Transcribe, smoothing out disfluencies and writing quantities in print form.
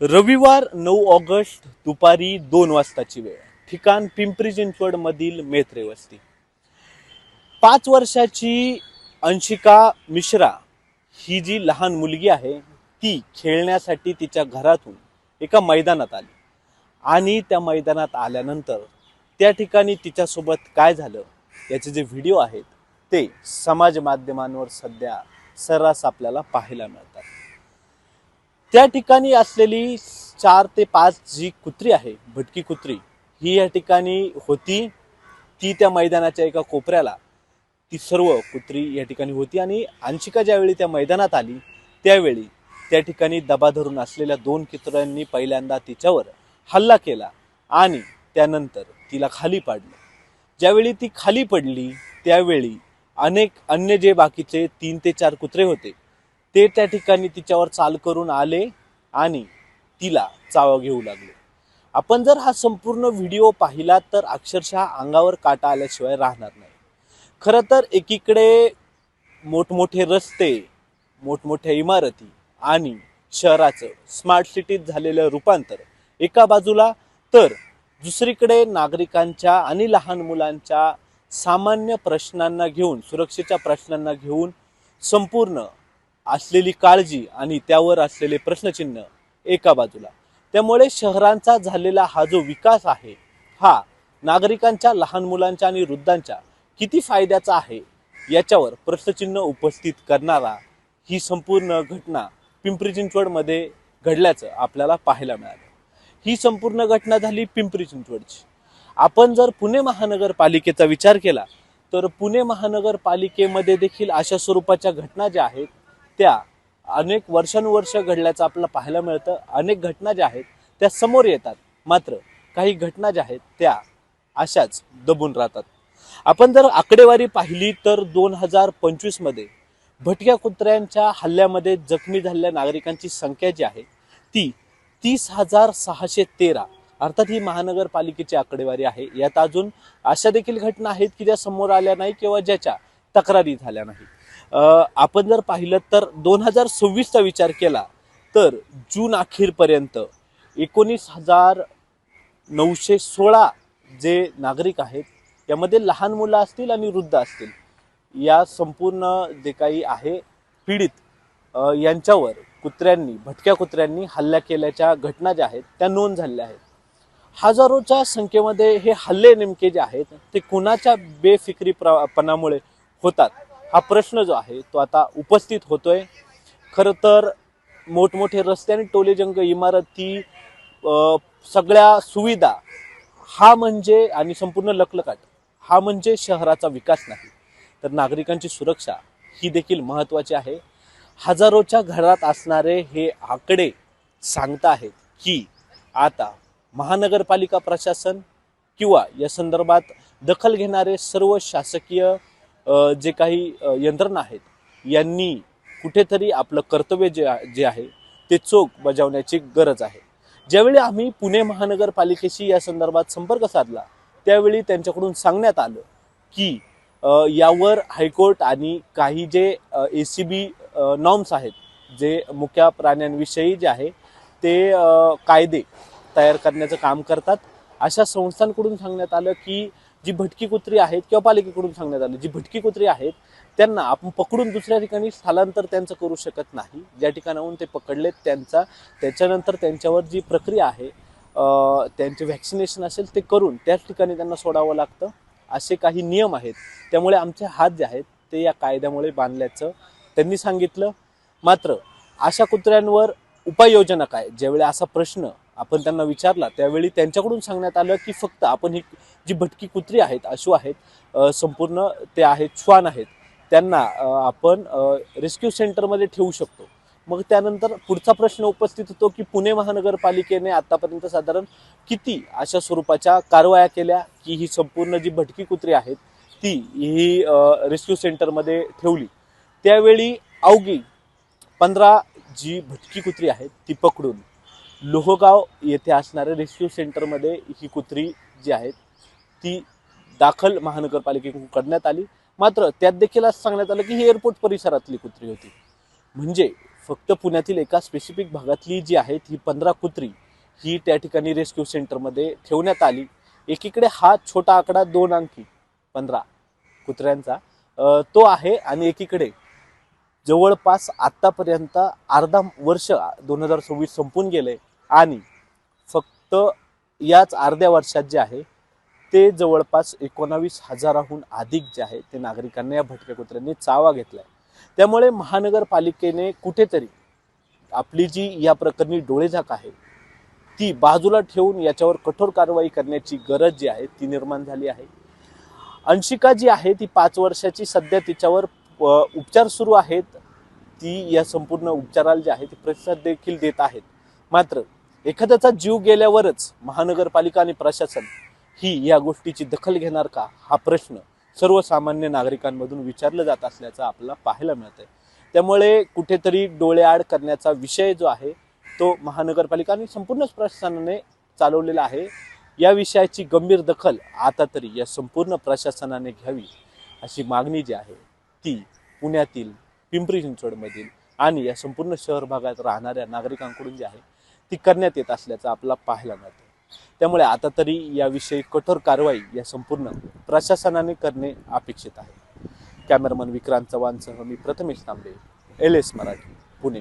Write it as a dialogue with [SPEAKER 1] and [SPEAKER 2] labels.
[SPEAKER 1] रविवार 9 ऑगस्ट दुपारी 2 वाजताची वेळ. ठिकाण पिंपरी चिंचवड मधील मेत्रे वस्ती. 5 वर्षाची अंशिका मिश्रा ही जी लहान मुलगी आहे ती खेळण्यासाठी तिच्या घरातून एका मैदानात आली आणि त्या मैदानात आल्यानंतर त्या ठिकाणी तिच्यासोबत काय झालं याचे जे व्हिडिओ आहेत ते समाज माध्यमांवर सध्या सर्रास आपल्याला पाहायला मिळतात. त्या ठिकाणी असलेली 4 ते 5 जी कुत्री आहे, भटकी कुत्री, ही या ठिकाणी होती. ती त्या मैदानाच्या एका कोपऱ्याला ती सर्व कुत्री या ठिकाणी होती आणि अंशिका ज्यावेळी त्या मैदानात आली त्यावेळी त्या ठिकाणी दबा धरून असलेल्या 2 कुत्र्यांनी पहिल्यांदा तिच्यावर हल्ला केला आणि त्यानंतर तिला खाली पाडलं. ज्यावेळी ती खाली पडली त्यावेळी अनेक अन्य जे बाकीचे 3 ते 4 कुत्रे होते ते त्या ठिकाणी तिच्यावर चाल करून आले आणि तिला चावा घेऊ लागले. आपण जर हा संपूर्ण व्हिडिओ पाहिला तर अक्षरशः अंगावर काटा आल्याशिवाय राहणार नाही. खरं तर एकीकडे मोठमोठे रस्ते, मोठमोठ्या इमारती आणि शहराचं स्मार्ट सिटीत झालेलं रूपांतर एका बाजूला, तर दुसरीकडे नागरिकांच्या आणि लहान मुलांच्या सामान्य प्रश्नांना घेऊन, सुरक्षेच्या प्रश्नांना घेऊन संपूर्ण असलेली काळजी आणि त्यावर असलेले प्रश्नचिन्ह एका बाजूला. त्यामुळे शहरांचा झालेला हा जो विकास आहे हा नागरिकांच्या, लहान मुलांच्या आणि वृद्धांच्या किती फायद्याचा आहे याच्यावर प्रश्नचिन्ह उपस्थित करणारा ही संपूर्ण घटना पिंपरी चिंचवडमध्ये घडल्याचं आपल्याला पाहायला मिळालं. ही संपूर्ण घटना झाली पिंपरी चिंचवडची. आपण जर पुणे महानगरपालिकेचा विचार केला तर पुणे महानगरपालिकेमध्ये देखील अशा स्वरूपाच्या घटना ज्या आहेत त्या अनेक वर्षानुवर्ष घडल्याचं आपल्याला पाहायला मिळतं. अनेक घटना ज्या आहेत त्या समोर येतात, मात्र काही घटना ज्या आहेत त्या अशाच दबून राहतात. आपण जर आकडेवारी पाहिली तर 2025 मध्ये भटक्या कुत्र्यांच्या हल्ल्यामध्ये जखमी झालेल्या नागरिकांची संख्या जी आहे ती 30,613. अर्थात ही महानगरपालिकेची आकडेवारी आहे. यात अजून अशा देखील घटना आहेत की ज्या समोर आल्या नाही किंवा ज्याच्या तक्रारी झाल्या नाही. आपण जर पाहिलं तर 2026चा विचार केला तर जून अखेरपर्यंत 19,916 जे नागरिक आहेत यामध्ये लहान मुलं असतील आणि वृद्ध असतील, या संपूर्ण जे काही आहे पीडित यांच्यावर कुत्र्यांनी, भटक्या कुत्र्यांनी हल्ला केल्याच्या घटना ज्या आहेत त्या नोंद झालेल्या आहेत. हजारोच्या संख्येमध्ये हे हल्ले नेमके जे आहेत ते कुणाच्या बेफिक्रीपणामुळे होतात हा प्रश्न जो आहे तो आता उपस्थित होतोय. खरं तर मोठमोठे रस्ते आणि टोलेजंग इमारती, सगळ्या सुविधा हा म्हणजे आणि संपूर्ण लखलखाट हा म्हणजे शहराचा विकास नाही, तर नागरिकांची सुरक्षा ही देखील महत्त्वाची आहे. हजारोच्या घरात असणारे हे आकडे सांगता आहेत की आता महानगरपालिका प्रशासन किंवा या संदर्भात दखल घेणारे सर्व शासकीय जे काही यंत्रणा आहेत यांनी कुठेतरी आपलं कर्तव्य जे आहे ते चोख बजावण्याची गरज आहे. ज्यावेळी आम्ही पुणे महानगरपालिकेशी या संदर्भात संपर्क साधला त्यावेळी त्यांच्याकडून सांगण्यात आलं की यावर हायकोर्ट आणि काही जे ACB नॉर्म्स आहेत, जे मुक्या प्राण्यांविषयी जे आहे ते कायदे तयार करण्याचं काम करतात, अशा संस्थांकडून सांगण्यात आलं की जी भटकी कुत्री आहेत किंवा पालिकेकडून सांगण्यात आलं जी भटकी कुत्री आहेत त्यांना आपण पकडून दुसऱ्या ठिकाणी स्थलांतर त्यांचं करू शकत नाही. ज्या ठिकाणाहून ते पकडलेत त्याच्यानंतर त्यांच्यावर जी प्रक्रिया आहे, त्यांचे व्हॅक्सिनेशन असेल ते करून त्याच ठिकाणी त्यांना सोडावं लागतं, असे काही नियम आहेत. त्यामुळे आमचे हात जे आहेत ते या कायद्यामुळे बांधल्याचं त्यांनी सांगितलं. मात्र अशा कुत्र्यांवर उपाययोजना काय, ज्यावेळी असा प्रश्न आपण त्यांना विचारला त्यावेळी त्यांच्याकडून सांगण्यात आलं की फक्त आपण ही जी भटकी कुत्री आहेत, अश्व आहेत, संपूर्ण ते आहेत, श्वान आहेत, त्यांना आपण रेस्क्यू सेंटरमध्ये ठेवू शकतो. मग त्यानंतर पुढचा प्रश्न उपस्थित होतो की पुणे महानगरपालिकेने आतापर्यंत साधारण किती अशा स्वरूपाच्या कारवाया केल्या की ही संपूर्ण जी भटकी कुत्री आहेत ती ही रेस्क्यू सेंटरमध्ये ठेवली. त्यावेळी अवघी 15 जी भटकी कुत्री आहेत ती पकडून लोहगाव येथे असणाऱ्या रेस्क्यू सेंटरमध्ये ही कुत्री जी आहेत ती दाखल महानगरपालिकेकडून करण्यात आली. मात्र त्यात देखील असं सांगण्यात आलं की ही एअरपोर्ट परिसरातली कुत्री होती. म्हणजे फक्त पुण्यातील एका स्पेसिफिक भागातली जी आहेत ही 15 कुत्री ही त्या ठिकाणी रेस्क्यू सेंटरमध्ये ठेवण्यात आली. एकीकडे हा छोटा आकडा 2 अंकी 15 कुत्र्यांचा तो आहे आणि एकीकडे जवळपास आत्तापर्यंत अर्धा वर्ष 2026 संपून गेले आणि फक्त याच अर्ध्या वर्षात जे आहे ते जवळपास 19,000हून अधिक जे आहे ते नागरिकांना या भटक्या कुत्र्यांनी चावा घेतलाय. त्यामुळे महानगरपालिकेने कुठेतरी आपली जी या प्रकरणी डोळेझाक आहे ती बाजूला ठेवून याच्यावर कठोर कारवाई करण्याची गरज जी आहे ती निर्माण झाली आहे. अंशिका जी आहे ती 5 वर्षाची, सध्या तिच्यावर उपचार सुरू आहेत. ती या संपूर्ण उपचाराला जे आहे ती प्रतिसाद देखील देत आहेत. मात्र एखाद्याचा जीव गेल्यावरच महानगरपालिका आणि प्रशासन ही या गोष्टीची दखल घेणार का, हा प्रश्न सर्वसामान्य नागरिकांमधून विचारला जात असल्याचं आपल्याला पाहायला मिळतंय. त्यामुळे कुठेतरी डोळेआड करण्याचा विषय जो आहे तो महानगरपालिका आणि संपूर्ण प्रशासनाने चालवलेला आहे. या विषयाची गंभीर दखल आता तरी या संपूर्ण प्रशासनाने घ्यावी अशी मागणी जी आहे ती पुण्यातील पिंपरी चिंचवडमधील आणि या संपूर्ण शहर भागात राहणाऱ्या नागरिकांकडून जी आहे ती करण्यात येत असल्याचं आपल्याला पाहायला मिळतं. त्यामुळे आता तरी याविषयी कठोर कारवाई या संपूर्ण प्रशासनाने करणे अपेक्षित आहे. कॅमेरामन विक्रांत चव्हाणसह मी प्रथमेश तांबे, LS मराठी, पुणे.